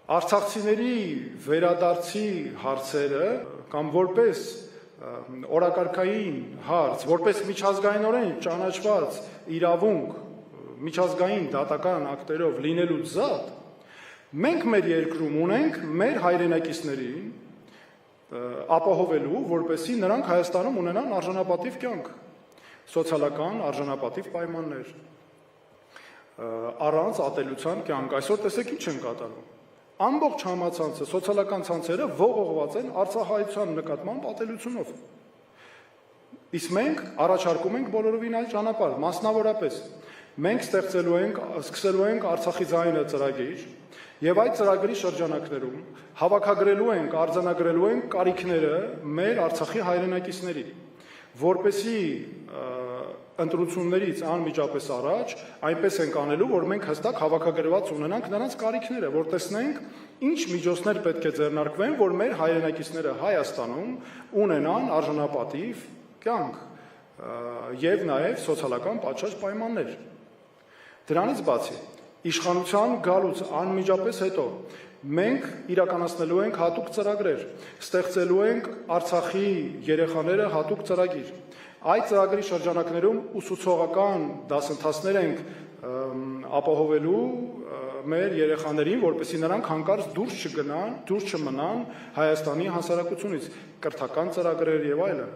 Արցախցիների վերադարձի հարցերը կամ որպես օրակարգային հարց, որպես միջազգայինորեն ճանաչված իրավունք միջազգային դատական ակտերով լինելու զատ, մենք մեր երկրում ունենք մեր հայրենակիցներին ապահովելու, որպեսզի նրանք Հայաստանում ունենան արժանապատիվ կյանք, սոցիալական արժանապատիվ պայմաններ, առանց ատելության կյանք։ Այսօր տեսեք ինչ են կատարում։ Ամբողջ համացանցը, սոցիալական ցանցերը ողողված են արցախայցության նկատմամբ ատելությունով։ Իսկ մենք առաջարկում ենք բոլորովին այլ ճանապարհ, մասնավորապես մենք սկսելու ենք Արցախի ձայնը ծրագիր, եւ այդ ծրագրի շրջանակներում հավաքագրելու ենք, արձանագրելու ենք կարիքները մեր Արցախի հայրենակիցների, որպեսզի ընտրություններից անմիջապես առաջ այնպես ենք անելու, որ մենք հստակ հավաքագրված ունենանք նրանց կարիքները, որ տեսնենք ինչ միջոցներ պետք է ձեռնարկվեն, որ մեր հայրենակիցները Հայաստանում ունենան արժանապատիվ կյանք եւ նաեւ սոցիալական պատշաճ պայմաններ։ Դրանից բացի իշխանության գալուց անմիջապես հետո մենք իրականացնելու ենք հատուկ ծրագրեր, ստեղծելու ենք Արցախի երեխաները հատուկ ծրագիր։ Այդ ծրագրի շրջանակներում ուսուցողական դասընթացներ ենք ապահովելու մեր երեխաներին, որպեսզի նրանք հանկարծ դուրս չմնան Հայաստանի հասարակությունից, կրթական ծրագրեր եւ այլն։